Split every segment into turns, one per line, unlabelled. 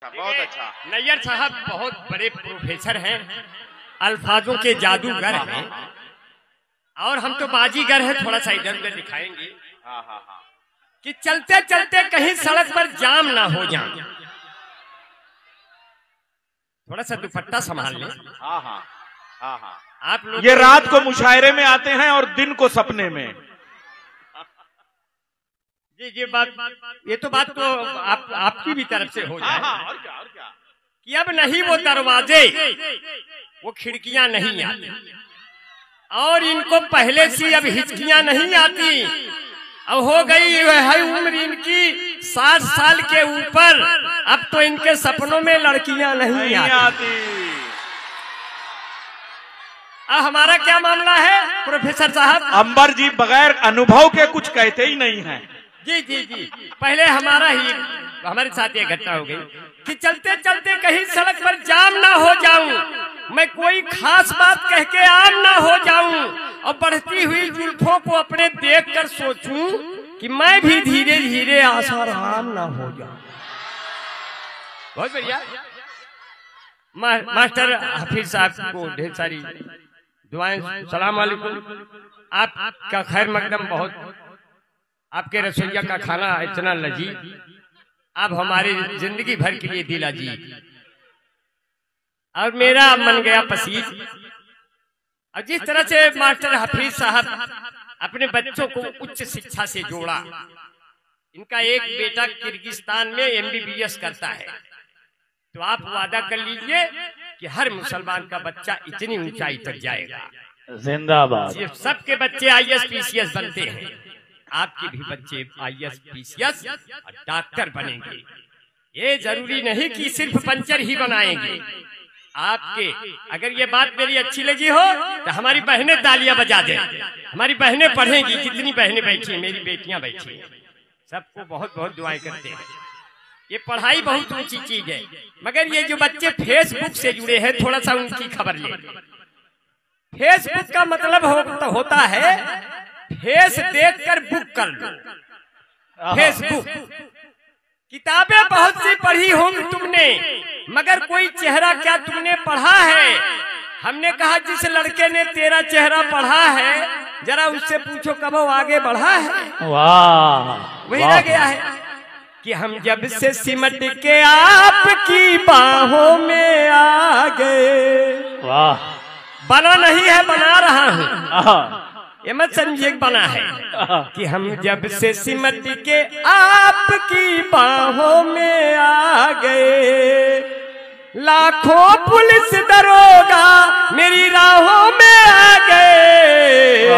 बहुत अच्छा।
नैयर साहब बहुत बड़े प्रोफेसर हैं, अल्फाजों के जादूगर हैं, और हम तो बाजीगर हैं। थोड़ा सा इधर उधर दिखाएंगे कि चलते चलते कहीं सड़क पर जाम ना हो जाए। थोड़ा सा दुपट्टा संभाल लें। आप लोग
ये रात को मुशायरे में आते हैं और दिन को सपने में।
जी ये तो बात तो आपकी भी तरफ से हो जाए।
और क्या
कि अब नहीं वो दरवाजे, वो खिड़कियां नहीं आती, और इनको पहले से अब हिचकियां नहीं आती। अब हो गई है उम्र इनकी 60 साल के ऊपर, अब तो इनके सपनों में लड़कियां नहीं आती। अब हमारा क्या मामला है प्रोफेसर साहब?
अंबर जी बगैर अनुभव के कुछ कहते ही नहीं हैं।
जी पहले हमारे साथ ये घटना हो गई कि चलते चलते कहीं सड़क पर जाम ना हो जाऊं, मैं कोई खास बात कह के आम ना हो जाऊं, और बढ़ती हुई जुल्फों को अपने देख कर सोचूं कि मैं भी धीरे धीरे आसाराम ना हो जाऊं। बहुत बढ़िया। मास्टर हाफिज साहब को ढेर सारी दुआएं। सलाम वालेकुम। आपका खैर मकदम, बहुत आपके रसोइया का खाना इतना लजीज, आप हमारी जिंदगी भर के लिए दिल अजीज, और मेरा मन गया पसीज। और जिस तरह से मास्टर हाफिज साहब अपने बच्चों को उच्च शिक्षा से जोड़ा, इनका एक बेटा किर्गिस्तान में MBBS करता है, तो आप वादा कर लीजिए कि हर मुसलमान का बच्चा इतनी ऊंचाई तक जाएगा।
जिंदाबाद।
सबके बच्चे IAS PCS बनते हैं, आपके भी बच्चे IAS PCS और डॉक्टर बनेंगे। ये जरूरी नहीं कि सिर्फ पंचर ही बनाएंगे आपके। अगर ये बात मेरी अच्छी लगी हो तो हमारी बहनें तालियां बजा दें। हमारी बहनें पढ़ेंगी, जितनी बहनें बैठी हैं, मेरी बेटियां बैठी हैं, सबको बहुत बहुत दुआएं करते हैं। ये पढ़ाई बहुत ऊंची चीज है, मगर ये जो बच्चे फेसबुक से जुड़े हैं, थोड़ा सा उनकी खबर ले। फेसबुक का मतलब होता है फेस देखकर बुक कर लो। फेसबुक किताबें बहुत सी पढ़ी होंगी तुमने, मगर कोई चेहरा क्या तुमने पढ़ा है? हमने कहा जिस लड़के ने तेरा चेहरा पढ़ा है, जरा उससे पूछो कब वो आगे बढ़ा है।
वाह,
वही रह गया है कि हम जब से सिमट के आपकी बाहों में आ गए।
वाह,
बना नहीं है, बना रहा हूँ, ये मत समझिए बना है। कि हम जब से सिमट के आपकी बाहों में आ गए, लाखों पुलिस दरोगा मेरी राहों में आ गए।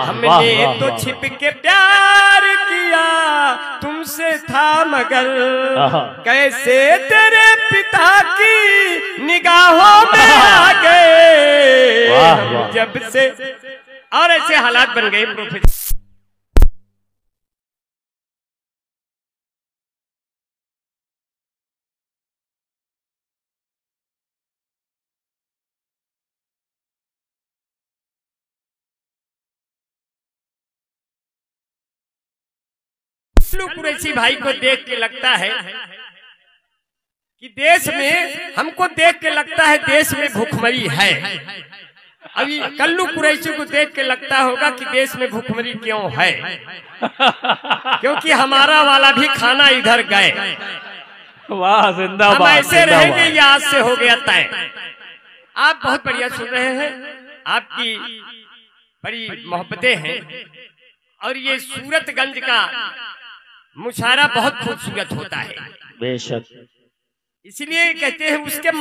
हमने तो छिप के प्यार किया तुमसे था, मगर कैसे तेरे पिता की निगाहों में आ गए। हम जब से, और ऐसे हालात बन गए प्रोफेसर। कुरैशी भाई को देख के लगता है कि देश में, हमको देख के लगता है देश में भूखमरी है। अभी कल्लू कुरैशी को देख के लगता होगा कि देश में भूखमरी क्यों है, क्योंकि हमारा वाला भी खाना इधर गए।
वाह, जिंदाबाद।
हम ऐसे रहेंगे, ये आज से हो गया तय। आप बहुत बढ़िया सुन रहे हैं, आपकी बड़ी मोहब्बतें हैं, और ये सूरतगंज का मुशायरा बहुत खूबसूरत होता है।
बेशक।
इसलिए कहते हैं उसके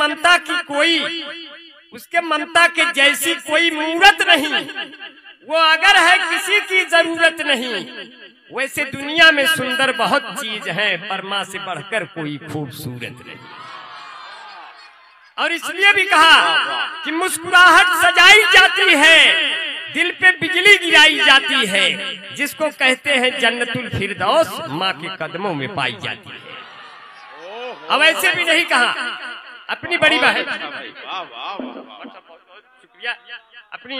ममता के जैसी कोई मूरत नहीं, वो अगर है किसी की जरूरत नहीं। वैसे दुनिया में सुंदर बहुत चीज है, पर माँ से बढ़कर कोई खूबसूरत नहीं। और इसलिए भी कहा कि मुस्कुराहट सजाई जाती है, दिल पे बिजली गिराई जाती है, जिसको कहते हैं जन्नतुल फिरदौस माँ के कदमों में पाई जाती है। अब ऐसे भी नहीं कहा, अपनी बड़ी बहन, शुक्रिया, अपनी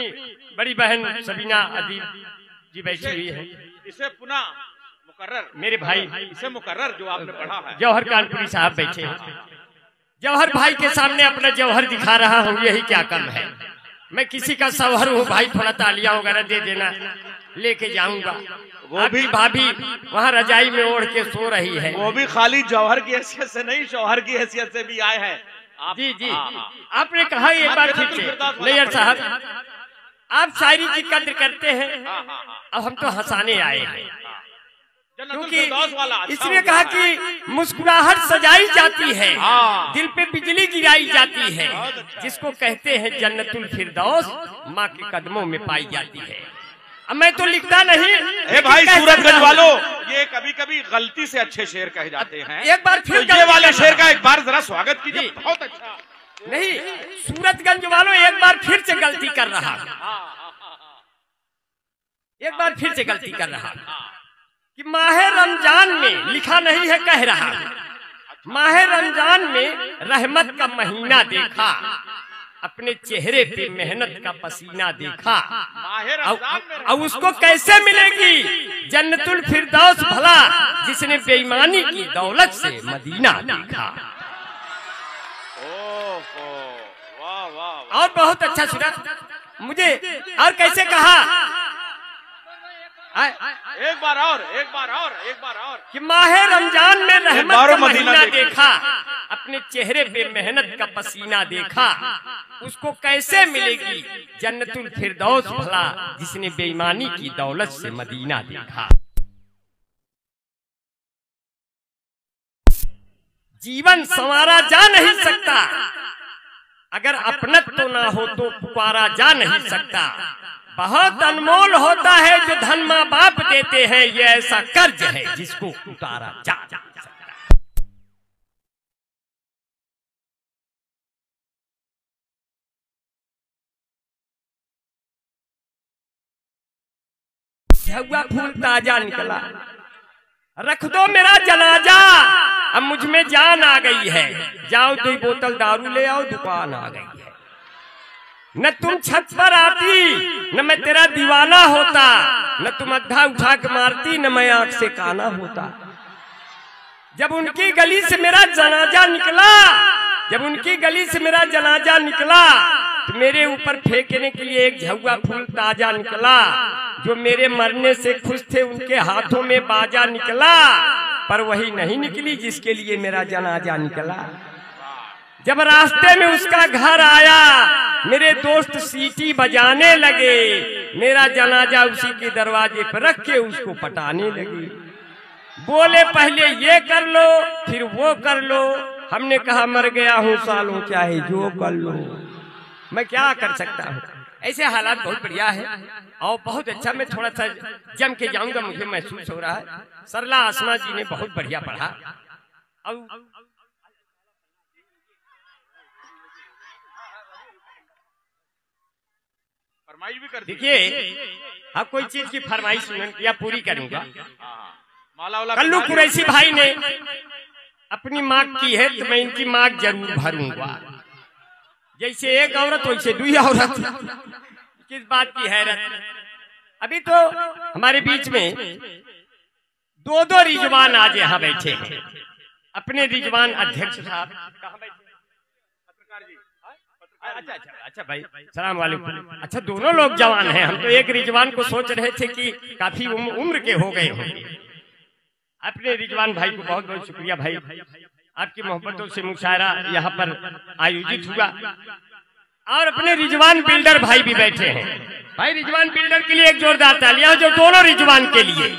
बड़ी बहन सबीना अदीब जी बैठी हुई है।
इसे पुनः
मुकर्रर
मेरे भाई
इसे मुकर्रर जो आपने पढ़ा है।
जौहर कानपुरी साहब बैठे हैं। जौहर भाई के सामने अपना जौहर दिखा रहा हूँ, यही क्या कम है। मैं किसी का सौहर हूँ भाई, थोड़ा तालियां वगैरह दे देना, लेके जाऊंगा। वो भी भाभी वहाँ रजाई में ओढ़ के सो रही है।
वो भी खाली जौहर की हैसियत से नहीं, शौहर की हैसियत से भी आए हैं आप।
जी जी,
हाँ।
आपने कहा एक बार फिर से नैयर साहब, आप शायरी की कद्र करते हैं, अब हम तो हंसाने आए हैं। क्योंकि इसलिए कहा कि मुस्कुराहट सजाई जाती है, दिल पे बिजली गिराई जाती है, जिसको कहते हैं जन्नतुल फिरदौस माँ के कदमों में पाई जाती है। अब मैं तो लिखता नहीं।
ए भाई सूरतगंज वालों, ये कभी कभी गलती से अच्छे शेर कहे जाते हैं।
एक बार फिर
तो ये वाले शेर का एक बार जरा स्वागत कीजिए। बहुत अच्छा।
नहीं, सूरतगंज वालों एक बार फिर से गलती कर रहा, एक बार फिर से गलती कर रहा कि माहे रमजान में लिखा नहीं है, कह रहा माहे रमजान में रहमत का महीना देखा, अपने चेहरे पे मेहनत का पसीना देखा, अब उसको कैसे मिलेगी जन्नतुल फिरदौस भला, जिसने बेईमानी की दौलत से मदीना देखा।
वाह वाह।
और बहुत अच्छा सुना मुझे। और कैसे कहा,
एक बार और, एक बार और, एक बार और
कि माहे रमजान में रहमत का महीना देखा, अपने चेहरे पे मेहनत का पसीना देखा, उसको कैसे मिलेगी जन्नतुल फिरदौस भला, जिसने बेईमानी की दौलत से मदीना देखा। जीवन संवारा जा नहीं सकता, अगर अपनत तो ना हो तो पुकारा जा नहीं सकता। बहुत अनमोल होता है जो धन माँ बाप देते हैं, ये ऐसा कर्ज है जिसको उतारा जा सकता। झुआ फूल ताजा निकला, रख दो मेरा जनाजा, अब मुझ में जान आ गई है, जाओ 2 बोतल दारू ले आओ, दुकान आ गई है। न तुम छत पर आती, न मैं तेरा दीवाना होता, न तुम अद्धा उठा के मारती, न मैं आंख से काना होता। जब उनकी गली से मेरा जनाजा निकला, जब उनकी गली से मेरा जनाजा निकला, तो मेरे ऊपर फेंकने के लिए एक झुआ फूल ताजा निकला। जो मेरे मरने से खुश थे उनके हाथों में बाजा निकला, पर वही नहीं निकली जिसके लिए मेरा जनाजा निकला। जब रास्ते में उसका घर आया, मेरे दोस्त सीटी बजाने लगे, मेरा जनाजा उसी के दरवाजे पर रख के उसको पटाने लगे। बोले पहले ये कर लो फिर वो कर लो, हमने कहा मर गया हूँ सालों, चाहे जो कर लो। मैं क्या कर सकता हूँ, ऐसे हालात बहुत बढ़िया है और बहुत अच्छा। मैं थोड़ा सा जम के जाऊंगा, मुझे महसूस हो रहा है। सरला आसमा जी ने बहुत बढ़िया पढ़ा। और
फरमाइश भी कर
देखिए, हाँ कोई चीज की फरमाइश या पूरी करूंगा।
माला
कल्लू कुरैशी भाई ने अपनी मांग की है, तो मैं इनकी मांग जरूर भरूंगा। जैसे एक औरत वैसे 2 औरत, किस बात की हैरत। अभी तो हमारे बीच में 2 रिजवान आज यहाँ बैठे हैं। अपने रिजवान अध्यक्ष साहब कहाँ बैठे? पत्रकार जी। अच्छा भाई, सलाम वालेकुम। अच्छा, दोनों लोग जवान हैं। हम तो एक रिजवान को सोच रहे थे कि काफी उम्र के हो गए होंगे। अपने रिजवान भाई को बहुत बहुत शुक्रिया भाई, आपकी मोहब्बतों से मुशायरा यहाँ पर आयोजित हुआ। और अपने रिजवान बिल्डर भाई भी बैठे हैं। भाई रिजवान बिल्डर के लिए एक जोरदार तालियां, जो दोनों रिजवान के लिए।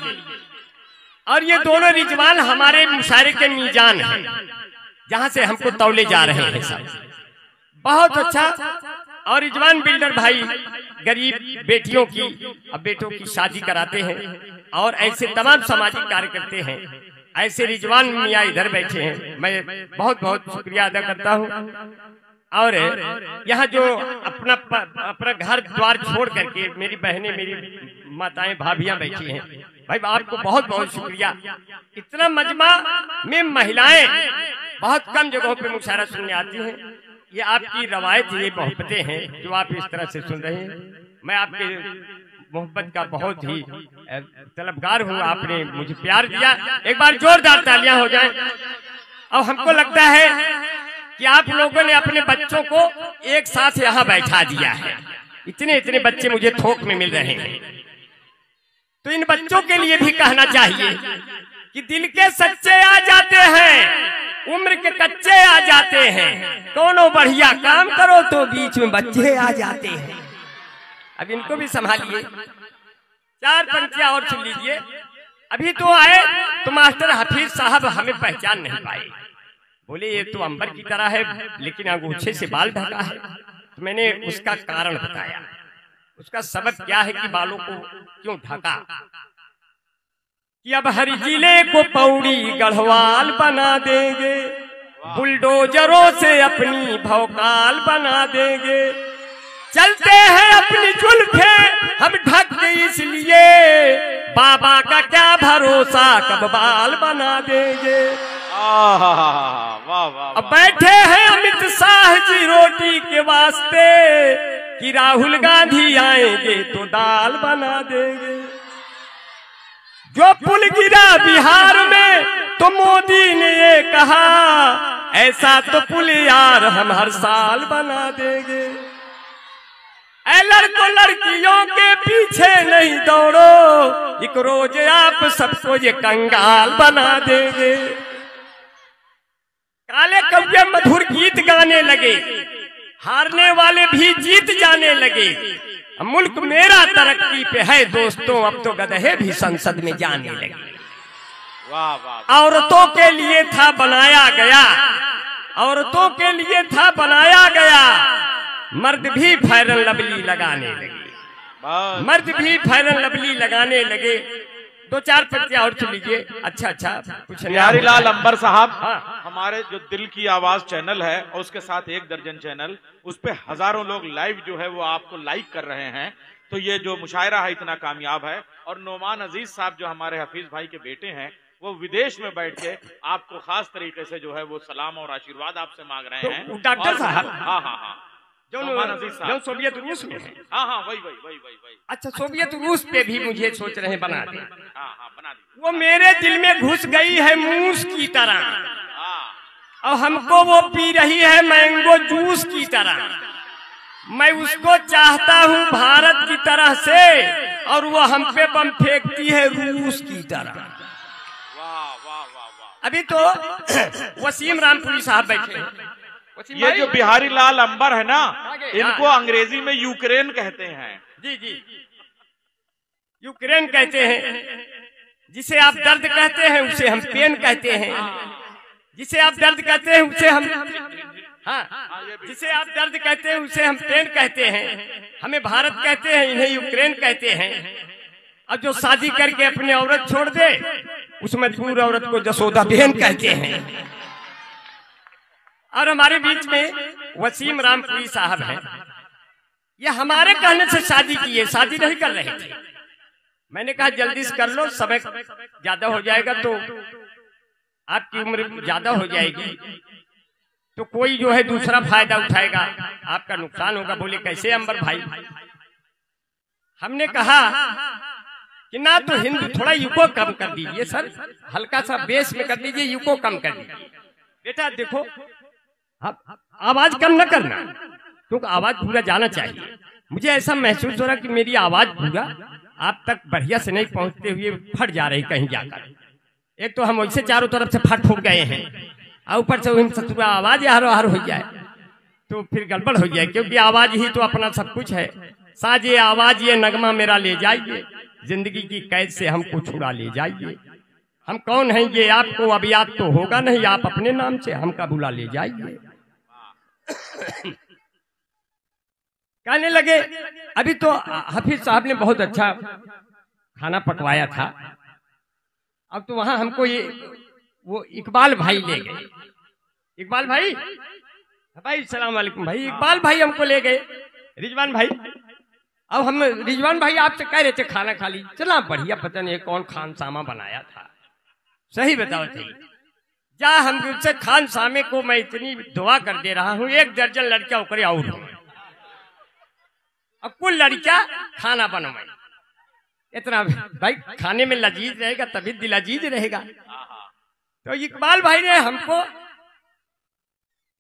और ये दोनों रिजवान हमारे मुशायरे के मीजान हैं, जहाँ से हमको तौले जा रहे हैं सब। बहुत अच्छा। और रिजवान बिल्डर भाई गरीब बेटियों की, अब बेटों की शादी कराते हैं और ऐसे तमाम सामाजिक कार्य करते हैं। ऐसे रिजवान मियाँ इधर बैठे हैं, मैं बहुत बहुत शुक्रिया अदा करता हूँ। और यहाँ जो अपना घर द्वार छोड़ करके मेरी बहनें, मेरी माताएं, भाभियां बैठी हैं, भाई आपको बहुत बहुत शुक्रिया। इतना मजमा में महिलाएं बहुत कम जगहों पे मुशायरा सुनने आती हैं। ये आपकी रवायत, ये मोहब्बतें हैं जो आप इस तरह से सुन रहे हैं। मैं आपके मोहब्बत का बहुत ही तलबगार हूँ। आपने मुझे प्यार दिया, एक बार जोरदार तालियां हो जाएं। और हमको लगता है कि आप लोगों ने अपने बच्चों को एक साथ यहाँ बैठा दिया है। इतने इतने बच्चे मुझे थोक में मिल रहे हैं, तो इन बच्चों के लिए भी कहना चाहिए कि दिल के सच्चे आ जाते हैं, उम्र के कच्चे आ जाते हैं। दोनों बढ़िया काम करो तो बीच में बच्चे आ जाते हैं। अब इनको भी संभालिए। 4 पंक्तियां और सुन लीजिए। अभी तो आए तो मास्टर हफीज साहब हमें पहचान नहीं पाए। बोले ये तो अंबर की तरह है, लेकिन अंगूछे से बाल ढका है। तो मैंने उसका कारण बताया, उसका सबब क्या है कि बालों को क्यों ढका। कि अब हर जिले को पौड़ी गढ़वाल बना देंगे, बुलडोजरों से अपनी भौकाल बना देंगे। चलते हैं अपनी जुल्फे हम ढक के, इसलिए बाबा का क्या भरोसा कब बाल बना देंगे। अब बैठे हैं अमित शाह जी रोटी के वास्ते, कि राहुल गांधी आएंगे तो दाल बना देंगे। जो पुल गिरा बिहार में तो मोदी ने ये कहा, ऐसा तो पुल यार हम हर साल बना देंगे। ऐ लड़कों लड़कियों के पीछे नहीं दौड़ो, एक रोज आप सबको ये कंगाल बना देंगे। काले कव्य मधुर गीत गाने लगे, हारने वाले भी जीत जाने लगे। मुल्क मेरा तरक्की पे है दोस्तों, अब तो गधे भी संसद में जाने लगे।
वाह वाह।
औरतों के लिए था बनाया गया, औरतों के लिए था बनाया गया। मर्द भी फेरन लवली लगाने लगे, मर्द भी फेरन लवली लगाने लगे। 2-4 पंक्तियां और सुन लीजिए। अच्छा कुछ
बिहारी लाल अंबर साहब,
हाँ।
हमारे जो दिल की आवाज चैनल है और उसके साथ 1 दर्जन चैनल, उस पे हजारों लोग लाइव जो है वो आपको लाइक कर रहे हैं। तो ये जो मुशायरा है इतना कामयाब है। और नोमान अजीज साहब जो हमारे हफीज भाई के बेटे हैं, वो विदेश में बैठ के आपको खास तरीके से जो है वो सलाम और आशीर्वाद आपसे मांग रहे हैं।
तो डॉक्टर साहब,
हाँ
जो सोवियत रूस में है।
हाँ वही।
अच्छा, सोवियत रूस पे भी मुझे सोच रहे हैं बना दे।
हाँ बना दी।
वो मेरे दिल में घुस गई है मूस की तरह, और हमको वो पी रही है मैंगो जूस की तरह। मैं उसको चाहता हूँ भारत की तरह से, और वो हम पे बम फेंकती है रूस की तरह। अभी तो वसीम रामपुरी साहब बैठे।
ये जो बिहारी लाल अंबर है ना, इनको अंग्रेजी में यूक्रेन कहते हैं।
जी, यूक्रेन कहते हैं। जिसे आप दर्द कहते हैं उसे हम पेन कहते हैं। जिसे आप दर्द कहते हैं उसे हम जिसे आप दर्द कहते हैं उसे हम पेन कहते हैं। हमें भारत कहते हैं, इन्हें यूक्रेन कहते हैं। अब जो शादी करके अपनी औरत छोड़ दे, उस मजबूर औरत को जसोदा बहन कहते हैं। और हमारे बीच में वसीम रामपुरी साहब हैं। ये हमारे कहने से शादी की है, शादी नहीं कर रहे थे। मैंने कहा जल्दी से कर लो, समय ज्यादा हो जाएगा तो आपकी उम्र ज्यादा हो जाएगी, तो कोई जो है दूसरा फायदा उठाएगा, आपका नुकसान होगा। बोले कैसे अंबर भाई? हमने कहा कि ना तो हिंदू, थोड़ा यूको कम कर दीजिए सर, हल्का सा बेस में कर दीजिए, यूको कम कर दीजिए। बेटा देखो, आवाज कम न करना, क्योंकि आवाज पूरा जाना चाहिए। मुझे ऐसा महसूस हो रहा कि मेरी आवाज पूरा आप तक बढ़िया से नहीं पहुंचते हुए फट जा रही कहीं जाकर। एक तो हम वैसे चारों तरफ से फट फूट गए हैं, और ऊपर से आवाज हर हो जाए तो फिर गड़बड़ हो जाए, क्योंकि आवाज ही तो अपना सब कुछ है। साजे आवाज ये नगमा मेरा ले जाइए, जिंदगी की कैद से हमको छुड़ा ले जाइए। हम कौन हैं ये आपको अब याद तो होगा नहीं, आप अपने नाम से हमका बुला ले जाइए। कहने लगे अभी तो हफीज साहब ने बहुत अच्छा खाना पकवाया था। अब तो वहां हमको ये वो इकबाल भाई ले गए। इकबाल भाई, सलाम वालेकुम भाई। इकबाल भाई हमको ले गए। रिजवान भाई, अब हम रिजवान भाई आपसे कह रहे थे खाना खा ली, चला बढ़िया, पता नहीं कौन खान सामा बनाया था, सही बताओ सही। जा हम उससे खान सामे को मैं इतनी दुआ कर दे रहा हूँ, 1 दर्जन लड़कियां उकरे और अब कुल लड़कियां खाना बनवाई। इतना भाई खाने में लजीज रहेगा तभी दिल अजीज रहेगा। तो इकबाल भाई ने हमको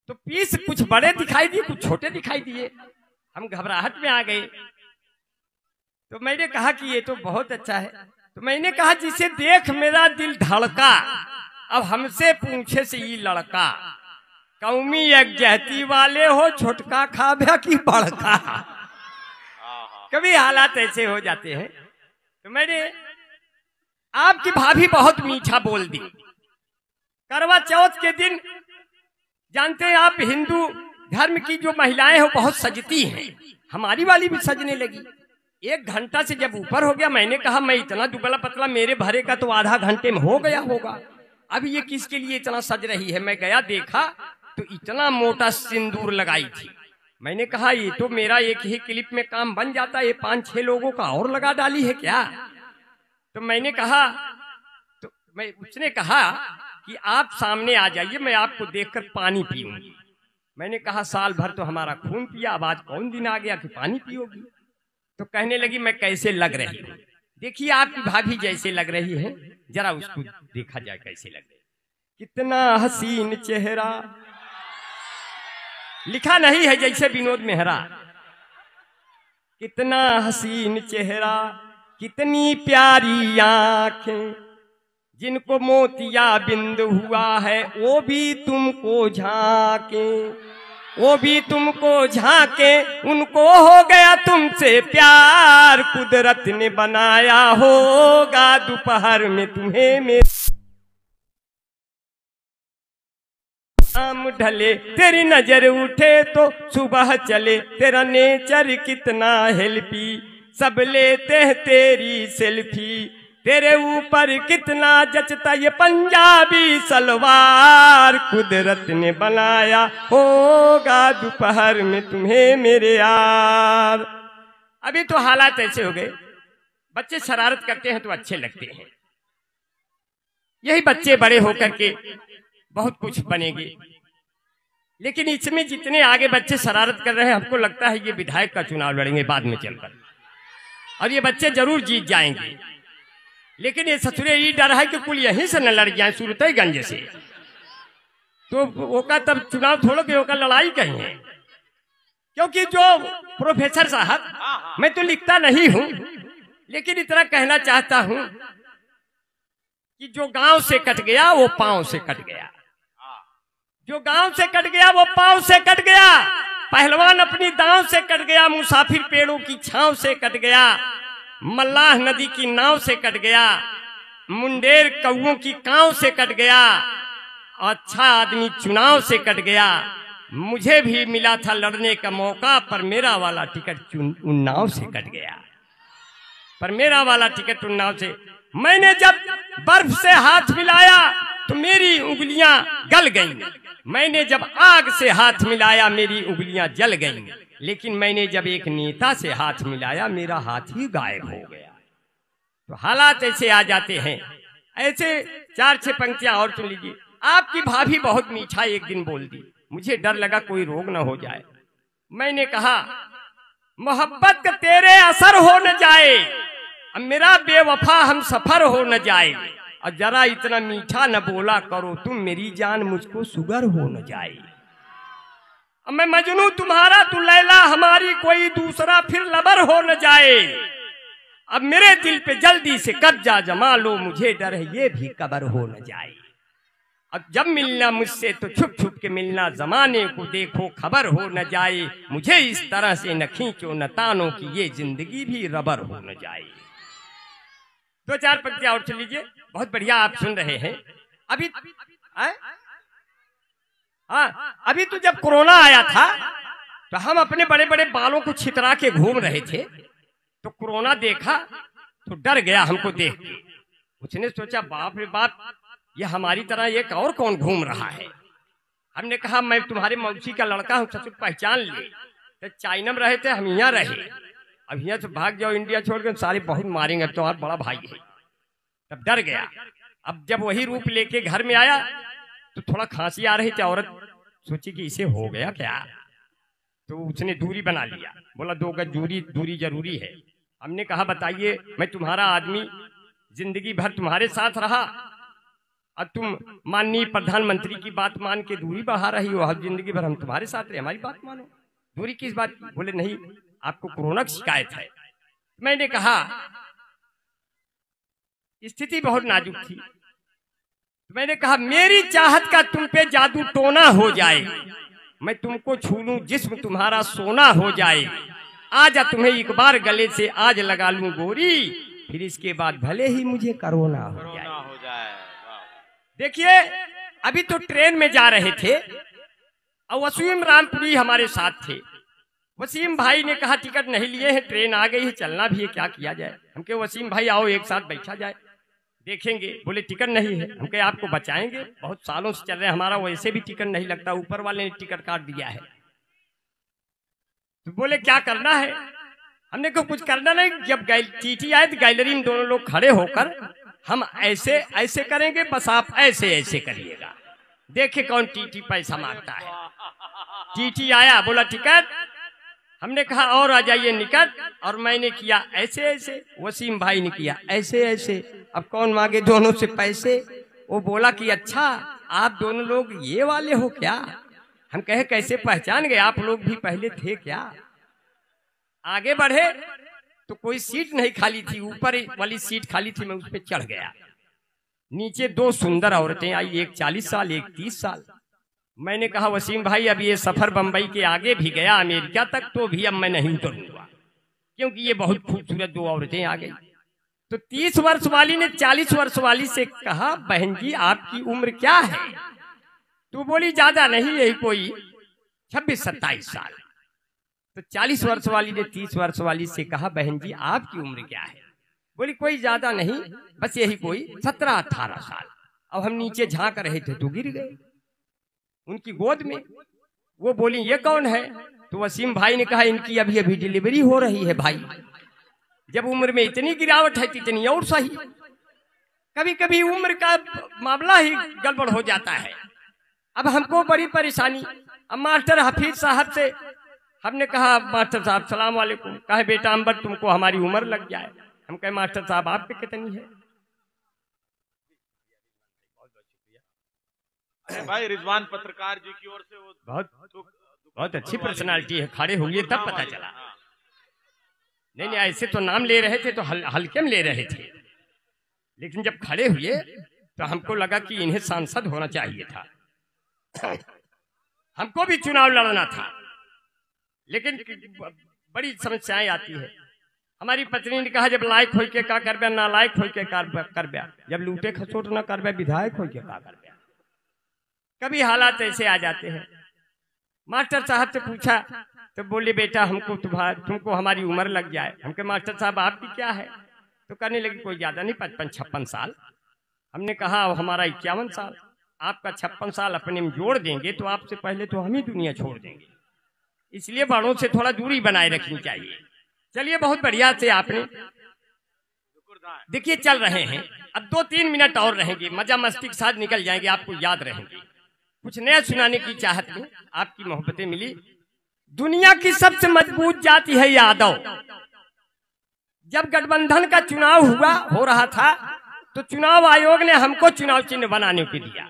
तो पीस कुछ बड़े दिखाई दिए, कुछ छोटे दिखाई दिए। हम घबराहट में आ गए। तो मैंने कहा कि ये तो बहुत अच्छा है। तो मैंने कहा जिसे देख मेरा दिल धड़का, अब हमसे पूछे से ये लड़का, कौमी यकजहती वाले हो, छोटका खाबा की बड़का। कभी हालात ऐसे हो जाते हैं। तो मैंने आपकी भाभी बहुत मीठा बोल दी। करवा चौथ के दिन जानते हैं आप, हिंदू धर्म की जो महिलाएं हैं बहुत सजती हैं। हमारी वाली भी सजने लगी। 1 घंटा से जब ऊपर हो गया, मैंने कहा मैं इतना दुबला पतला, मेरे भरे का तो आधा घंटे में हो गया होगा, अब ये किसके लिए इतना सज रही है। मैं गया देखा तो इतना मोटा सिंदूर लगाई थी। मैंने कहा ये तो मेरा एक ही क्लिप में काम बन जाता है, ये 5-6 लोगों का और लगा डाली है क्या। तो मैंने कहा, तो उसने कहा कि आप सामने आ जाइए, मैं आपको देखकर पानी पीऊंगी। मैंने कहा साल भर तो हमारा खून पिया, अब आज कौन दिन आ गया कि पानी पियोगी। तो कहने लगी मैं कैसे लग रही हूँ। देखिए आपकी भाभी जैसे लग रही है, जरा उसको देखा जाए कैसे लग रही। कितना हसीन चेहरा, लिखा नहीं है जैसे विनोद मेहरा। कितना हसीन चेहरा, कितनी प्यारी आंखें, जिनको मोतिया बिंद हुआ है वो भी तुमको झांके, वो भी तुमको झांके, उनको हो गया तुमसे प्यार, कुदरत ने बनाया होगा दोपहर में तुम्हें मेरे शाम ढले, तेरी नजर उठे तो सुबह चले, तेरा नेचर कितना हेल्पी, सब लेते हैं तेरी सेल्फी, तेरे ऊपर कितना जचता ये पंजाबी सलवार, कुदरत ने बनाया होगा दोपहर में तुम्हें मेरे यार। अभी तो हालात ऐसे हो गए, बच्चे शरारत करते हैं तो अच्छे लगते हैं। यही बच्चे बड़े होकर के बहुत कुछ बनेंगे, लेकिन इसमें जितने आगे बच्चे शरारत कर रहे हैं, हमको लगता है ये विधायक का चुनाव लड़ेंगे बाद में चलकर, और ये बच्चे जरूर जीत जाएंगे। लेकिन ये ससुरे ये डर है कि कुल यहीं से न लड़ जाए सूरतगंज से, तो ओका तब चुनाव थोड़ा के ओका लड़ाई कहीं है। क्योंकि जो प्रोफेसर साहब, मैं तो लिखता नहीं हूं, लेकिन इतना कहना चाहता हूं कि जो गांव से कट गया वो पांव से कट गया, जो गांव से कट गया वो पांव से कट गया। पहलवान अपनी दांव से कट गया, मुसाफिर पेड़ों की छांव से कट गया, मल्लाह नदी की नाव से कट गया, मुंडेर कौओं की कांव से कट गया, अच्छा आदमी चुनाव से कट गया। मुझे भी मिला था लड़ने का मौका, पर मेरा वाला टिकट उन्नाव से कट गया, पर मेरा वाला टिकट उन्नाव से। मैंने जब बर्फ से हाथ मिलाया तो मेरी उंगलियां गल गईं, मैंने जब आग से हाथ मिलाया मेरी उंगलियां जल गईं, लेकिन मैंने जब एक नेता से हाथ मिलाया मेरा हाथ ही गायब हो गया। तो हालात ऐसे आ जाते हैं। ऐसे 4-6 पंक्तियां और सुन लीजिए। आपकी भाभी बहुत मीठा एक दिन बोल दी, मुझे डर लगा कोई रोग न हो जाए। मैंने कहा मोहब्बत का तेरे असर हो न जाए, अब मेरा बेवफा हम सफर हो न जाए, और जरा इतना मीठा न बोला करो तुम मेरी जान, मुझको शुगर हो न जाए। अब मैं मजनू तुम्हारा तू लैला हमारी, कोई दूसरा फिर लबर हो न जाए। अब मेरे दिल पे जल्दी से कब्जा जमा लो, मुझे डर है ये भी कबर हो न जाए। अब जब मिलना मुझसे तो छुप छुप के मिलना, जमाने को देखो खबर हो न जाए, मुझे इस तरह से न खींचो न तानो की ये जिंदगी भी रबर हो न जाए। 2-4 पंक्तियां और सुन लीजिए, बहुत बढ़िया आप सुन रहे हैं। अभी अभी तो जब कोरोना आया था तो हम अपने बड़े बड़े बालों को छितरा के घूम रहे थे, तो कोरोना देखा तो डर गया हमको देख के। उसने सोचा बाप रे बाप, ये हमारी तरह एक और कौन घूम रहा है। हमने कहा मैं तुम्हारे मौसी का लड़का हूँ, ससुर पहचान ले। तो चाइना में रहे थे, हम यहाँ रहे, अब यहाँ से भाग जाओ इंडिया छोड़ के, सारे बहुत मारेंगे, अब तुम्हारा बड़ा भाई है। तब डर गया। अब जब वही रूप लेके घर में आया तो थोड़ा खांसी आ रही थी, औरत सोची कि इसे हो गया क्या, तो उसने दूरी बना लिया, बोला 2 गज दूरी जरूरी है। हमने कहा बताइए, मैं तुम्हारा आदमी, जिंदगी भर तुम्हारे साथ रहा और तुम माननीय प्रधानमंत्री की बात मान के दूरी बढ़ा रही हो। अब जिंदगी भर हम तुम्हारे साथ रहे, हमारी बात मानो, दूरी किस बात की? बोले नहीं, आपको कोरोना की शिकायत है। मैंने कहा स्थिति बहुत नाजुक थी। मैंने कहा मेरी चाहत का तुम पे जादू टोना हो जाए, मैं तुमको छू लूं जिस्म तुम्हारा सोना हो जाए, आजा तुम्हें एक बार गले से आज लगा लूं गोरी, फिर इसके बाद भले ही मुझे कोरोना हो जाए। देखिए अभी तो ट्रेन में जा रहे थे और वसीम रामपुरी हमारे साथ थे। वसीम भाई ने कहा टिकट नहीं लिए हैं, ट्रेन आ गई है, चलना भी है, क्या किया जाए? हम कहे वसीम भाई आओ एक साथ बैठा जाए, देखेंगे। बोले टिकट नहीं है। हम कहे आपको बचाएंगे, बहुत सालों से चल रहे हैं, हमारा वैसे भी टिकट नहीं लगता, ऊपर वाले ने टिकट काट दिया है। तो बोले क्या करना है? हमने कहा कुछ करना नहीं, जब टीटी आए तो गैलरी में दोनों लोग खड़े होकर हम ऐसे ऐसे करेंगे, बस आप ऐसे ऐसे करिएगा, देखे कौन टीटी पैसा मांगता है। टीटी आया, बोला टिकट। हमने कहा और आ जाइए निकट, और मैंने किया ऐसे ऐसे, वसीम भाई ने किया ऐसे ऐसे। अब कौन मांगे दोनों से पैसे? वो बोला कि अच्छा आप दोनों लोग ये वाले हो क्या? हम कहे कैसे पहचान गए, आप लोग भी पहले थे क्या? आगे बढ़े तो कोई सीट नहीं खाली थी, ऊपर वाली सीट खाली थी, मैं उस पर चढ़ गया। नीचे दो सुंदर औरतें आई, एक 40 साल एक 30 साल। मैंने कहा वसीम भाई अब ये सफर बंबई के आगे भी गया, अमेरिका तक, तो भी अब मैं नहीं उतरूंगा, क्योंकि ये बहुत खूबसूरत दो औरतें आ गई। तो 30 वर्ष वाली ने 40 वर्ष वाली से कहा बहन जी आपकी उम्र क्या है? तो बोली ज्यादा नहीं, यही कोई 26-27 साल। तो 40 वर्ष वाली ने 30 वर्ष वाली से कहा बहन जी आपकी उम्र क्या है? बोली कोई ज्यादा नहीं, बस यही कोई 17-18 साल। अब हम नीचे झांक रहे थे तो गिर गए उनकी गोद में। वो बोली ये कौन है? तो वसीम भाई ने कहा इनकी अभी अभी डिलीवरी हो रही है भाई, जब उम्र में इतनी गिरावट है इतनी और सही, कभी कभी उम्र का मामला ही गड़बड़ हो जाता है। अब हमको बड़ी परेशानी। अब मास्टर हफीज साहब से हमने कहा मास्टर साहब सलाम वालेकुम। कहे बेटा अंबर तुमको हमारी उम्र लग जाए। हम कहे मास्टर साहब आपके कितनी है?
भाई रिजवान पत्रकार जी की ओर से वो
बहुत अच्छी पर्सनालिटी है, खड़े हुए तब पता चला। नहीं ऐसे तो नाम ले रहे थे तो हल्के में ले रहे थे, लेकिन जब खड़े हुए तो हमको लगा कि इन्हें सांसद होना चाहिए था। हमको भी चुनाव लड़ना था, लेकिन बड़ी समस्याएं आती है। हमारी पत्नी ने कहा जब लायक हो के का करबे, ना लायक हो के करबे, जब लूटे खसोट ना करबे, विधायक हो के का करबे। कभी हालात ऐसे आ जाते हैं। मास्टर साहब से पूछा तो बोले बेटा हमको तुमको हमारी उम्र लग जाए। हमके मास्टर साहब आपकी क्या है? तो कहने लगी कोई ज्यादा नहीं, 55-56 साल। हमने कहा हमारा 51 साल। आपका 56 साल अपने में जोड़ देंगे तो आपसे पहले तो हम ही दुनिया छोड़ देंगे, इसलिए बड़ों से थोड़ा दूरी बनाए रखनी चाहिए। चलिए बहुत बढ़िया से आपने देखिए चल रहे हैं। अब 2-3 मिनट और रहेंगे, मजा मस्ती के साथ निकल जाएंगे, आपको याद रहेंगे। कुछ नया सुनाने की चाहत में आपकी मोहब्बतें मिली। दुनिया की सबसे मजबूत जाति है यादव। जब गठबंधन का चुनाव हो रहा था तो चुनाव आयोग ने हमको चुनाव चिन्ह बनाने को दिया।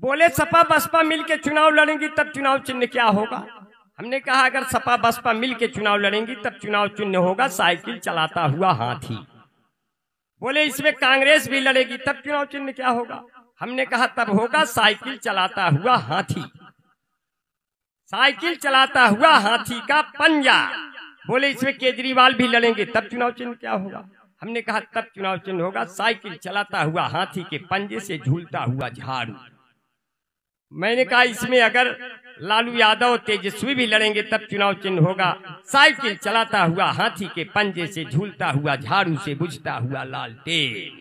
बोले सपा बसपा मिलके चुनाव लड़ेंगी तब चुनाव चिन्ह क्या होगा? हमने कहा अगर सपा बसपा मिलके चुनाव लड़ेंगी तब चुनाव चिन्ह होगा साइकिल चलाता हुआ हाथी। बोले इसमें कांग्रेस भी लड़ेगी तब चुनाव चिन्ह क्या होगा? हमने कहा तब होगा साइकिल चलाता हुआ हाथी, साइकिल चलाता हुआ हाथी का पंजा। बोले इसमें केजरीवाल भी लड़ेंगे तब चुनाव चिन्ह क्या होगा? हमने कहा तब चुनाव चिन्ह होगा साइकिल चलाता हुआ हाथी के पंजे से झूलता हुआ झाड़ू। मैंने कहा इसमें अगर लालू यादव तेजस्वी भी लड़ेंगे तब चुनाव चिन्ह होगा साइकिल चलाता हुआ हाथी के पंजे से झूलता हुआ झाड़ू से बुझता हुआ लालटेन।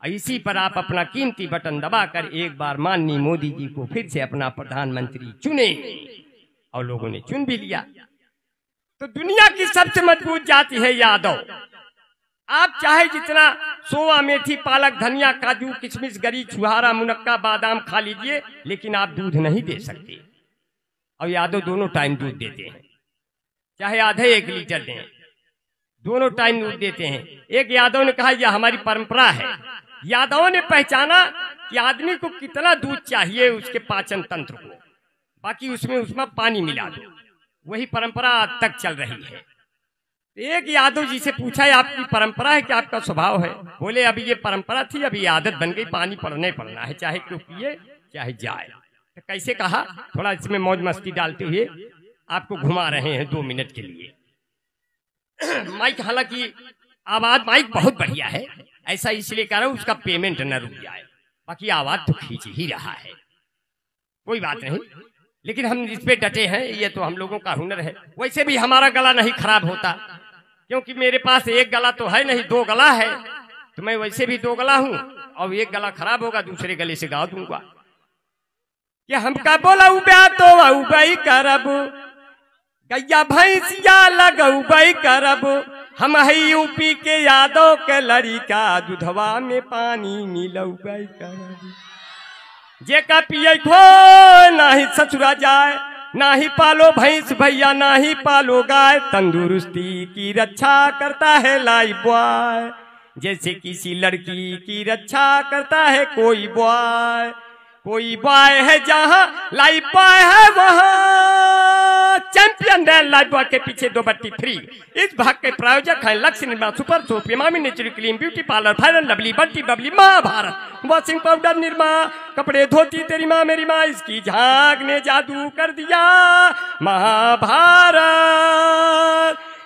इसी पर आप अपना कीमती बटन दबाकर एक बार माननीय मोदी जी को फिर से अपना प्रधानमंत्री चुने, और लोगों ने चुन भी लिया। तो दुनिया की सबसे मजबूत जाति है यादव। आप चाहे जितना सोआ मेथी पालक धनिया काजू किशमिश गरी छुहारा मुनक्का बादाम खा लीजिए, लेकिन आप दूध नहीं दे सकते। और यादव दोनों टाइम दूध देते हैं, चाहे आधे 1 लीटर दें, दोनों टाइम दूध देते हैं। एक यादव ने कहा यह हमारी परंपरा है। यादवों ने पहचाना कि आदमी को कितना दूध चाहिए उसके पाचन तंत्र को, बाकी उसमें पानी मिला दो। वही परंपरा आज तक चल रही है। एक यादव जी से पूछा है आपकी परंपरा है कि आपका स्वभाव है? बोले अभी ये परंपरा थी, अभी ये आदत बन गई, पानी पड़ना है, चाहे क्यों पिए चाहे जाए। तो कैसे कहा, थोड़ा इसमें मौज मस्ती डालते हुए आपको घुमा रहे हैं 2 मिनट के लिए। माइक, हालांकि आवाज माइक बहुत बढ़िया है, ऐसा इसलिए कह रहा हूं उसका पेमेंट न रुक जाए, बाकी आवाज तो खींच ही रहा है, कोई बात नहीं, लेकिन हम इस पे डटे हैं, ये तो हम लोगों का हुनर है। वैसे भी हमारा गला नहीं खराब होता, क्योंकि मेरे पास एक गला तो है नहीं, 2 गला है, तो मैं वैसे भी 2 गला हूं, और एक गला खराब होगा दूसरे गले से गा दूंगा। ये हमका बोला उब्या तो उबई करब, गैया भैंसिया लगउबई करब, हम है यूपी के यादव के लड़िका, दूधवा में पानी मिलउबई करब। जे का पिए खो नाही ससुरा जाए, ना ही पालो भैंस भैया ना ही पालो गाय, तंदुरुस्ती की रक्षा करता है लाइफ बॉय, जैसे किसी लड़की की रक्षा करता है कोई बॉय। कोई बॉय है जहां लाइफ बॉय है वहां, चैंपियन है लाइफ बॉय के पीछे 2 बट्टी फ्री। इस भाग के प्रायोजक हैं लक्ष्य Nirma super soap, Emami natural clean beauty parlour, Fair and Lovely, Bunty Babli, Mahabharat washing powder Nirma, कपड़े धोती तेरी माँ मेरी माँ, इसकी झांक ने जादू कर दिया महाभारत।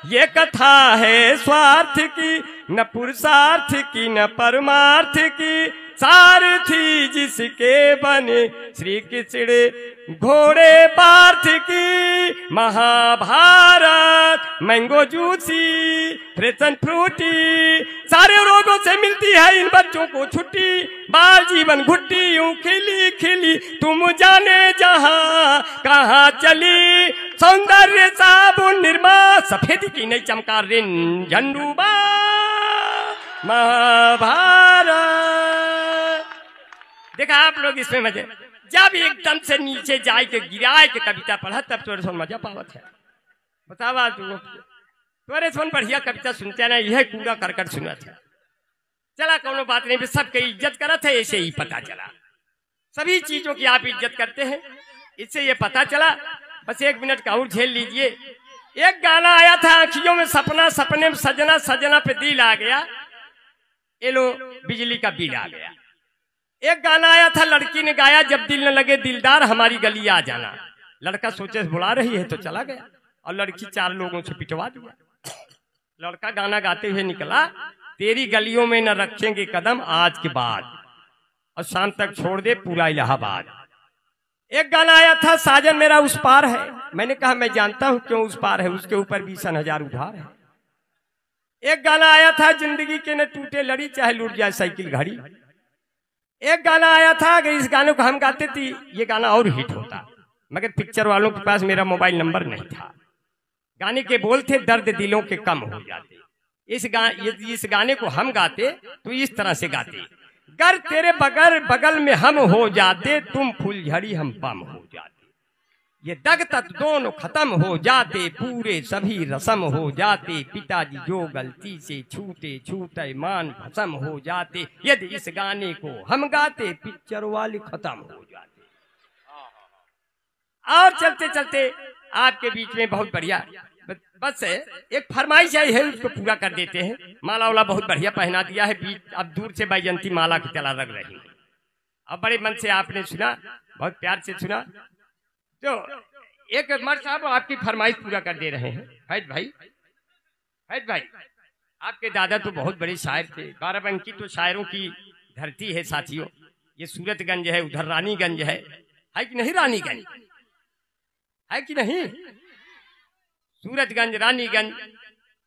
ये कथा है स्वार्थ की न पुरुषार्थ की न परमार्थ की, सारथी जिसके बने श्री कृष्ण घोड़े पार्थ की। Mahabharat mango juicy fresh and Frooti, सारे रोगों से मिलती है इन बच्चों को छुट्टी, बाल जीवन घुट्टी यूं खिली खिली तुम जाने जहां कहाँ चली, सौंदर्य साबुन निर्मा सफेद की नहीं चमका रिन झंडूबा। महाभारत देखा आप लोग इसमें मजे, जब एकदम से नीचे जाए के गिराए के कविता पढ़ा तब तोरे सोन मजा पावत है। बतावा तोरे सोन बढ़िया कविता सुनते ना, यह कूड़ा करकट सुना था। चला कोनो बात नहीं, सबके इज्जत करा था, ऐसे ही पता चला सभी चीजों की आप इज्जत करते हैं, इससे ये पता चला। बस 1 मिनट का और झेल लीजिए। एक गाना आया था आंखियों में सपना, सपने में सजना, सजना पे दिल आ गया, ये लो बिजली का बिल आ गया। एक गाना आया था लड़की ने गाया, जब दिल न लगे दिलदार हमारी गली आ जाना। लड़का सोचे बुला रही है तो चला गया, और लड़की 4 लोगों से पिटवा दिया। लड़का गाना गाते हुए निकला, तेरी गलियों में न रखेंगे कदम आज के बाद, और शाम तक छोड़ दे पूरा इलाहाबाद। एक गाना आया था साजन मेरा उस पार है, मैंने कहा मैं जानता हूं क्यों उस पार है, उसके ऊपर 20,000 उधार है। एक गाना आया था जिंदगी के न टूटे लड़ी चाहे लूट जाए साइकिल घड़ी। एक गाना आया था, अगर इस गाने को हम गाते थे ये गाना और हिट होता, मगर पिक्चर वालों के पास मेरा मोबाइल नंबर नहीं था। गाने के बोल थे दर्द दिलों के कम हो जाते। इस गाने को हम गाते तो इस तरह से गाते, गर तेरे बगल में हम हो जाते, तुम फुलझड़ी हम बम हो जाते, ये दग तक दोनों खत्म हो जाते, पूरे सभी रस्म हो जाते, पिताजी जो गलती से छूटे मान भस्म हो जाते, यदि इस गाने को हम गाते पिक्चर वाले खत्म हो जाते। और चलते चलते आपके बीच में बहुत बढ़िया बस एक फरमाइश आई है, उसको पूरा कर देते हैं। माला वाला बहुत बढ़िया पहना दिया है, बीच अब दूर से बैजंती माला की तरह लग रही है। अब बड़े मन से आपने सुना, बहुत प्यार से सुना, तो एक मर्द साहब आपकी फरमाइश पूरा कर दे रहे हैं। फैज भाई आपके दादा तो बहुत बड़े शायर थे, बाराबंकी तो शायरों की धरती है साथियों। ये सूरतगंज है, उधर रानीगंज है कि नहीं? रानीगंज है कि नहीं? सूरतगंज, रानीगंज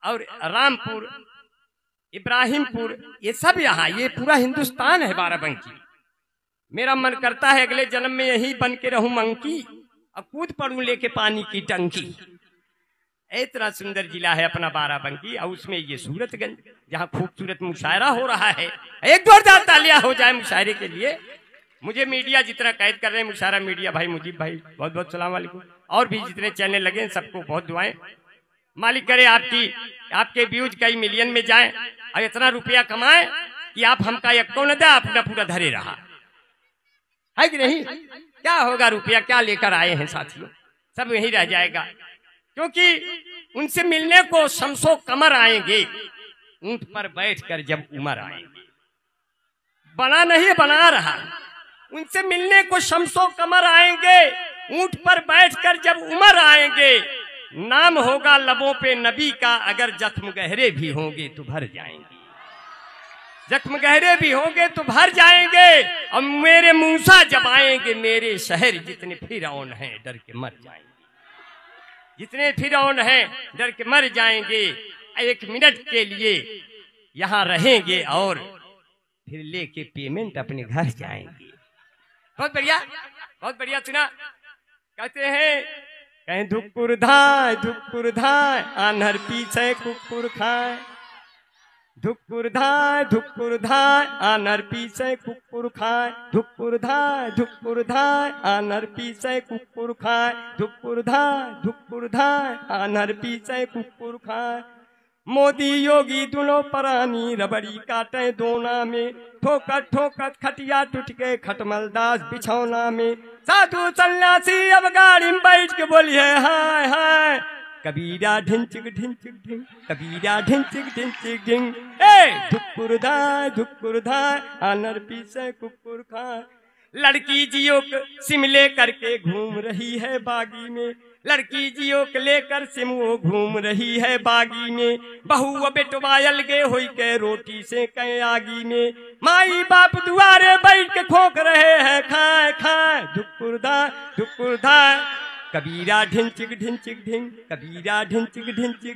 और रामपुर, इब्राहिमपुर, ये सब यहाँ, ये पूरा हिंदुस्तान है बाराबंकी। मेरा मन करता है अगले जन्म में यही बन के रहूं मंकी, और कूद पड़ूं लेके पानी की टंकी। इतना सुंदर जिला है अपना बाराबंकी, और उसमें ये सूरतगंज जहाँ खूबसूरत मुशायरा हो रहा है। एक जोरदार तालियां हो जाए मुशायरे के लिए। मुझे मीडिया जितना कैद कर रहे हैं, मुशायरा मीडिया भाई मुजीब भाई बहुत बहुत सलाम वालेकुम, और भी जितने चैनल लगे सबको बहुत दुआएं। मालिक करे आपके व्यूज कई मिलियन में जाए और इतना रुपया कमाए कि आप हमका एक को न दे, अपना पूरा धरे रहा है कि नहीं। क्या होगा, रुपया क्या लेकर आए हैं साथियों, सब यही रह जाएगा। क्योंकि उनसे मिलने को शमसो कमर आएंगे, ऊंट पर बैठकर जब उमर आएंगे। बना नहीं बना रहा, उनसे मिलने को शमसो कमर आएंगे, ऊंट पर बैठकर जब उमर आएंगे। नाम होगा लबों पे नबी का, अगर जख्म गहरे भी होंगे तो भर जाएंगे। जख्म गहरे भी होंगे तो भर जाएंगे। और मेरे मूसा जब आएंगे, मेरे शहर जितने फिरौन हैं डर के मर जाएंगे। जितने फिरौन हैं डर के मर जाएंगे। एक मिनट के लिए यहाँ रहेंगे और फिर लेके पेमेंट अपने घर जाएंगे। बहुत बढ़िया, बहुत बढ़िया सुना। कहते हैं कहीं धुक्कुर धाय आन्हर पीछे कुकुर खाए। धुक्कुर धाय आन्हर पीछे कुकुर खाए। धुक्कुर धाय आन्हर पीछे कुकुर खाए। धुक्कुर धाय आन्हर पीछे कुकुर खाए। मोदी योगी दोनों परानी रबड़ी काटे दोना में। ठोकर ठोकर खटिया टूट के खटमल दास बिछौना में। साधु सन्यासी अब गाड़ी में बैठ के बोलिए हाय हाय। कबीरा ढिंचिक ढिंग, कबीरा ढिंचिक ढिंग। धुक्कुर धाय आनर पीछे कुकुर खा। लड़की जियो सिम ले करके घूम रही है बागी में। लड़की जियो के लेकर सिम वो घूम रही है बागी में। बहू बेटवायल गे होई के रोटी से कहीं आगी में। माई बाप दुआरे बैठ के खोक रहे हैं खाए खाए। धुक्कुर धाय कबीरा ढिंचिक ढिंग, कबीरा ढिंचिक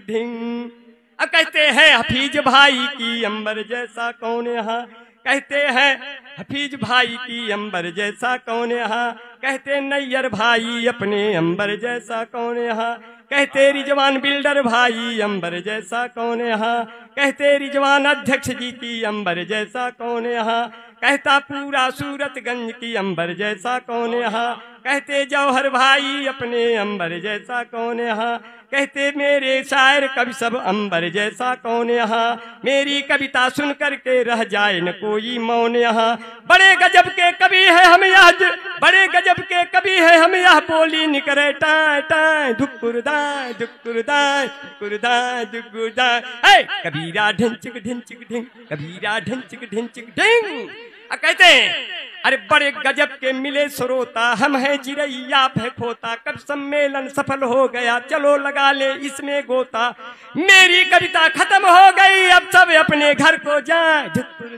ढिंग। अब कहते हैं हफीज भाई की अंबर जैसा कौन यहाँ। कहते हैं हफीज भाई की अंबर जैसा कौन यहाँ। कहते नैयर भाई अपने अंबर जैसा कौन यहाँ। कहते रिजवान बिल्डर भाई अंबर जैसा कौन यहाँ। कहते रिजवान अध्यक्ष जी की अंबर जैसा कौन यहाँ। कहता पूरा सूरतगंज की अंबर जैसा कौन यहाँ। कहते जौहर भाई अपने अंबर जैसा कौन यहाँ। कहते मेरे शायर कवि सब अंबर जैसा कौन यहाँ। मेरी कविता सुन करके रह जाए न कोई मौन यहाँ। बड़े गजब के कवि है हम यह, बड़े गजब के कवि है हम यह। बोली निकरे टाय टाय धुक्कुर दाय कबीरा ढिंचिक ढिंग, कबीरा ढिंचिक ढिंग। कहते हैं अरे बड़े गजब के मिले श्रोता हम हैं चिरैया पे खोता। कब सम्मेलन सफल हो गया चलो लगा ले इसमें गोता। मेरी कविता खत्म हो गई अब सब अपने घर को जाए। धुक्कुर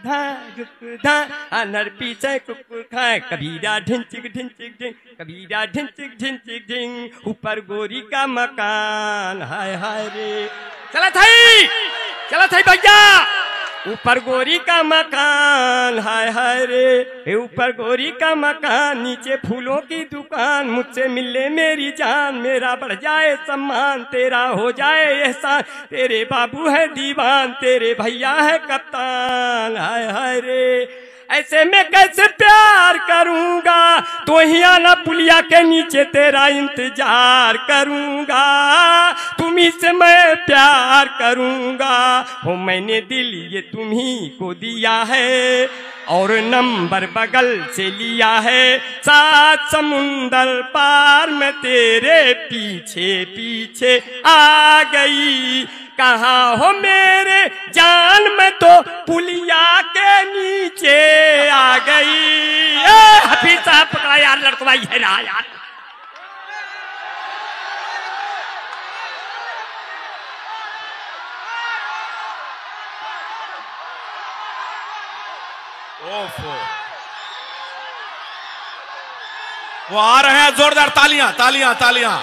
धाय अनर पीछे कुकुर खाए। कबीरा ढिंचिक ढिंग, कबीरा ढिंचिक ढिंग। ऊपर गोरी का मकान हाय हाय रे। चला था भैया ऊपर गोरी का मकान हाय हाय रे। ऊपर गोरी का मकान नीचे फूलों की दुकान। मुझसे मिले मेरी जान मेरा बढ़ जाए सम्मान। तेरा हो जाए एहसान तेरे बाबू है दीवान। तेरे भैया है कप्तान हाय हाय रे। ऐसे में कैसे प्यार करूंगा तो ही आना पुलिया के नीचे तेरा इंतजार करूंगा। तुम्ही से मैं प्यार करूंगा। हो मैंने दिल ये तुम्ही को दिया है और नंबर बगल से लिया है। 7 समुंदर पार में तेरे पीछे पीछे आ गई। कहाँ हो मेरे जान में तो पुलिया के नीचे आ गई। हफीज साहब पकड़ा यार लड़कवाई है ना यार।
वो आ रहे हैं जोरदार तालियां तालियां तालियां।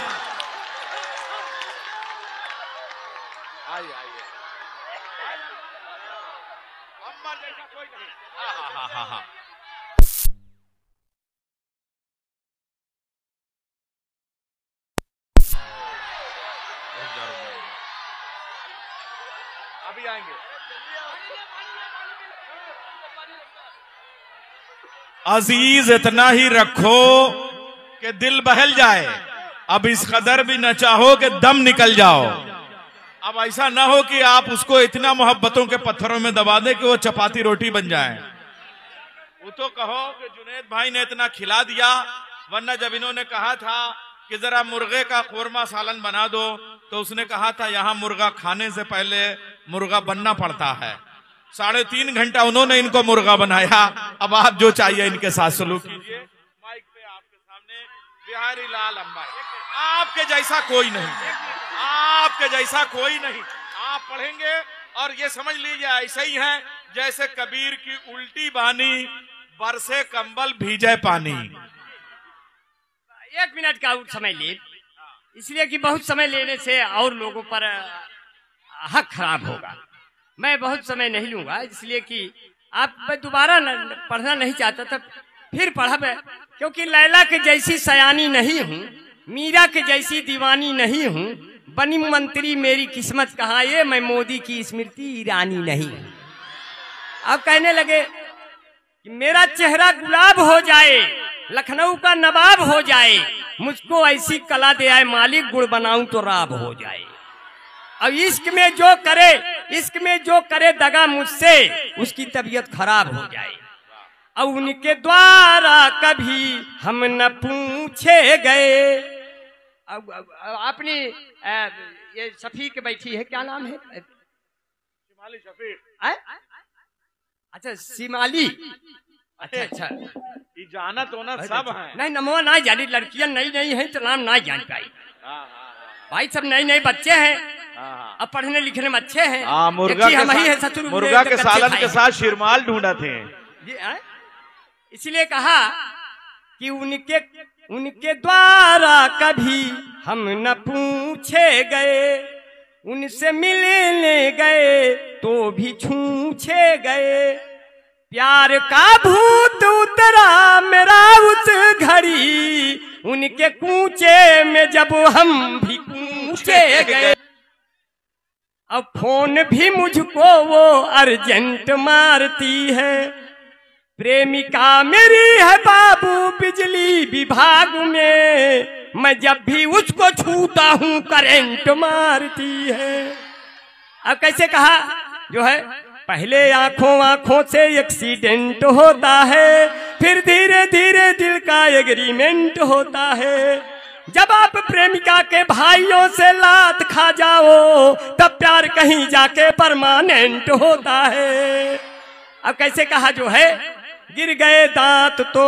अभी आएंगे। अजीज इतना ही रखो कि दिल बहल जाए। अब इस कदर भी न चाहो कि दम निकल जाओ। अब ऐसा ना हो कि आप उसको इतना मोहब्बतों के पत्थरों में दबा दें कि वो चपाती रोटी बन जाए। वो तो कहो कि जुनैद भाई ने इतना खिला दिया, वरना जब इन्होंने कहा था कि जरा मुर्गे का कोरमा सालन बना दो, तो उसने कहा था यहाँ मुर्गा खाने से पहले मुर्गा बनना पड़ता है। 3.5 घंटा उन्होंने इनको मुर्गा बनाया। अब आप जो चाहिए इनके साथ सलूक कीजिए। माइक पे आपके सामने बिहारी लाल अंबर, आपके जैसा कोई नहीं, आपके जैसा कोई नहीं। आप पढ़ेंगे और ये समझ लीजिए ऐसे ही है जैसे कबीर की उल्टी बानी, बरसे कंबल भीजे पानी।
1 मिनट का और समय ले, इसलिए कि बहुत समय लेने से और लोगों पर हक खराब होगा। मैं बहुत समय नहीं लूंगा, इसलिए कि आप दोबारा पढ़ना नहीं चाहता था, फिर पढ़ा मैं, क्योंकि लैला के जैसी सयानी नहीं हूँ, मीरा के जैसी दीवानी नहीं हूँ, बनी मंत्री मेरी किस्मत कहाँ ये, मैं मोदी की स्मृति ईरानी नहीं हूँ। अब कहने लगे कि मेरा चेहरा गुलाब हो जाए, लखनऊ का नवाब हो जाए, मुझको ऐसी कला दे आए मालिक, गुड़ बनाऊं तो राब हो जाए। अब इश्क में जो करे दगा मुझसे, उसकी तबीयत खराब हो जाए। अब उनके द्वारा कभी हम न पूछे गए। अब अपनी ये शफीक बैठी है, क्या नाम है?
शिमाली शफीक।
अच्छा शिमाली, अच्छा
ये जाना तो ना सब है।
नहीं नमो ना जानी, लड़कियां नई है तो नाम ना जान पाई। भाई सब नए बच्चे हैं, अब पढ़ने लिखने में अच्छे हैं।
मुर्गा के सालन के साथ शिरमाल ढूंढा थे।
इसलिए कहा कि उनके द्वारा कभी हम न पूछे गए, उनसे मिलने गए तो भी छूछे गए। प्यार का भूत उतरा मेरा उस घड़ी, उनके कूचे में जब हम भी कूचे गए। अब फोन भी मुझको वो अर्जेंट मारती है, प्रेमिका मेरी है बाबू बिजली विभाग में, मैं जब भी उसको छूता हूँ करंट मारती है। अब कैसे कहा जो है, पहले आंखों से एक्सीडेंट होता है, फिर धीरे धीरे दिल का एग्रीमेंट होता है। जब आप प्रेमिका के भाइयों से लात खा जाओ, तब प्यार कहीं जाके परमानेंट होता है। अब कैसे कहा जो है, गिर गए दांत तो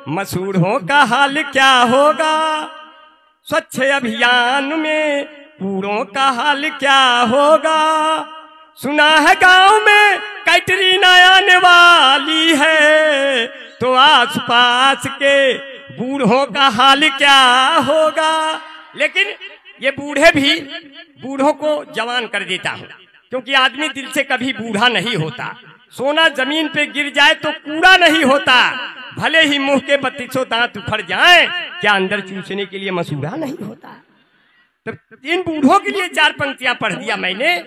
मसूड़ों का हाल क्या होगा, स्वच्छ अभियान में कूड़ों का हाल क्या होगा। सुना है गांव में कैटरीना आने वाली है, तो आसपास के बूढ़ों का हाल क्या होगा। लेकिन ये बूढ़ों को जवान कर देता हूँ, क्योंकि आदमी दिल से कभी बूढ़ा नहीं होता। सोना जमीन पे गिर जाए तो कूड़ा नहीं होता, भले ही मुंह के 32 दांत उखड़ जाएं, क्या अंदर चूसने के लिए मसूड़ा नहीं होता। तो इन बूढ़ों के लिए 4 पंक्तियां पढ़ दिया मैंने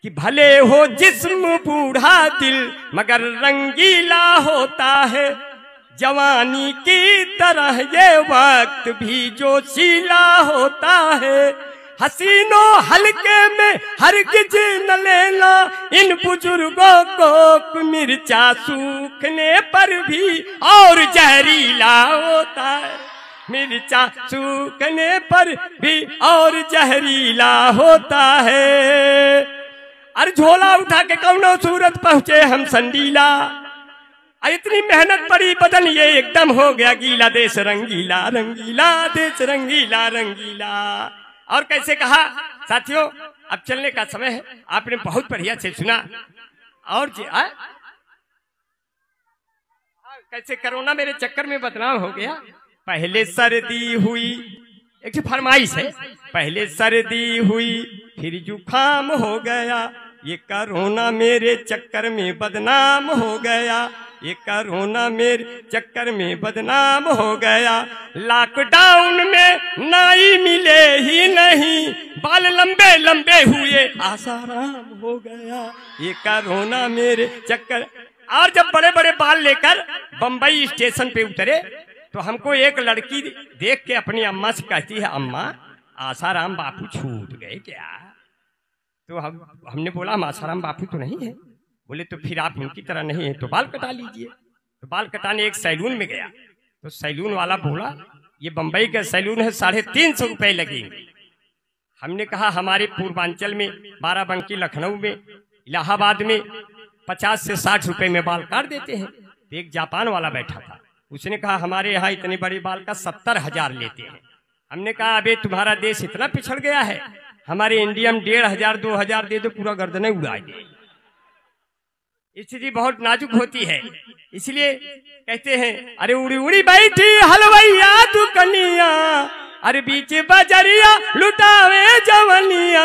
कि भले हो जिस्म बूढ़ा दिल मगर रंगीला होता है, जवानी की तरह ये वक्त भी जोशीला होता है। हसीनों हल्के में हरगिज न लेना इन बुजुर्गों को, मिर्चा सूखने पर भी और जहरीला होता है, मिर्चा सूखने पर भी और जहरीला होता है। अरे झोला उठा के कौनो सूरत पहुंचे हम संडीला, इतनी मेहनत पड़ी बदन ये एकदम हो गया गीला, देश रंगीला रंगीला देश रंगीला रंगीला। और कैसे कहा साथियों, अब चलने का समय है, आपने बहुत बढ़िया से सुना। और जी कैसे कोरोना मेरे चक्कर में बदनाम हो गया। पहले सर्दी हुई, एक फरमाइश है, पहले सर्दी हुई फिर जुकाम हो गया, ये कोरोना मेरे चक्कर में बदनाम हो गया, ये कोरोना मेरे चक्कर में बदनाम हो गया। लॉकडाउन में नाई मिले ही नहीं, बाल लंबे लंबे हुए आसाराम हो गया, ये कोरोना मेरे चक्कर। और जब बड़े बड़े बाल लेकर बंबई स्टेशन पे उतरे तो हमको एक लड़की देख के अपनी अम्मा से कहती है, अम्मा आसाराम बापू छूट गए क्या। तो हमने बोला हम आसाराम बापू तो नहीं है। बोले तो फिर आप उनकी तरह नहीं है तो बाल कटा लीजिए। तो बाल कटाने एक सैलून में गया तो सैलून वाला बोला ये बंबई का सैलून है, 350 रुपए लगेंगे। हमने कहा हमारे पूर्वांचल में बाराबंकी, लखनऊ में, इलाहाबाद में 50 से 60 रुपए में बाल काट देते हैं। तो एक जापान वाला बैठा था, उसने कहा हमारे यहाँ इतने बड़े बाल का 70,000 लेते हैं। हमने कहा अबे तुम्हारा देश इतना पिछड़ गया है, हमारे इंडिया में 1,500 2,000 दे दो पूरा गर्दनें उड़ा दे। स्थिति बहुत नाजुक होती है, इसलिए कहते हैं अरे उड़ी उड़ी बैठी हलवैया तू कनिया, अरे बीच बजरिया लुटावे जवनिया,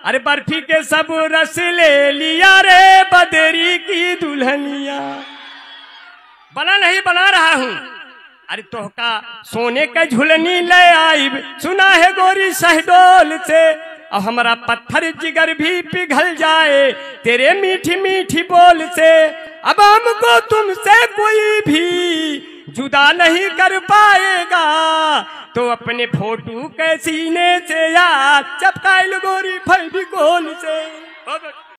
अरे बर्फी के सब रस ले लिया रे बदरी की दुल्हनिया। बना नहीं बना रहा हूँ, अरे तोहका सोने का झुलनी ले आई, सुना है गोरी शहडोल से, अब हमारा पत्थर जिगर भी पिघल जाए तेरे मीठी मीठी बोल से। अब हमको तुमसे कोई भी जुदा नहीं कर पाएगा, तो अपने फोटो के सीने से यार चपकाइल गोरी फेविकोल से।